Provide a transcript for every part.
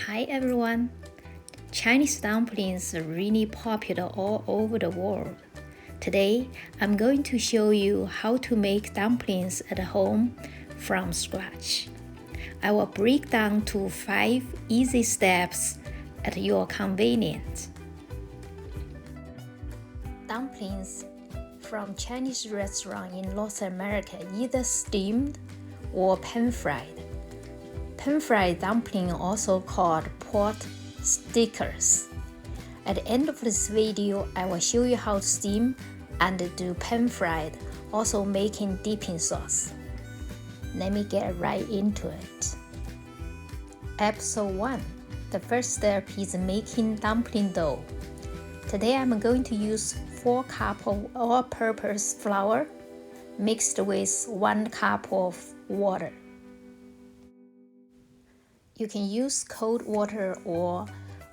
Hi everyone! Chinese dumplings are really popular all over the world. Today, I'm going to show you how to make dumplings at home from scratch. I will break down to 5 easy steps at your convenience. Dumplings from Chinese restaurant in North America either steamed or pan-fried. Pan-fried dumpling, also called POTSTICKERs. At the end of this video, I will show you how to steam and do pan-fried, also making dipping sauce. Let me get right into it. Episode 1. The first step is making dumpling dough. Today I'm going to use 4 cups of all-purpose flour mixed with 1 cup of water. You can use cold water or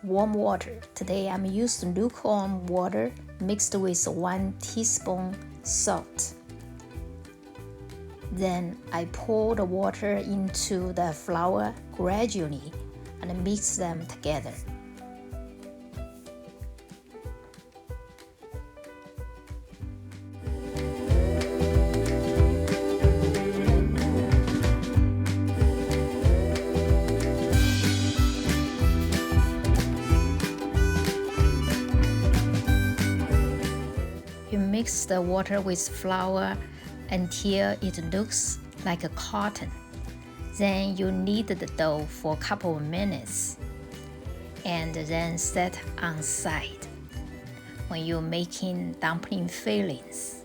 warm water. Today I'm using lukewarm water mixed with 1 teaspoon salt. Then I pour the water into the flour gradually and mix them together. You mix the water with flour until it looks like a cotton. Then you knead the dough for a couple of minutes and then set on side when you're making dumpling fillings.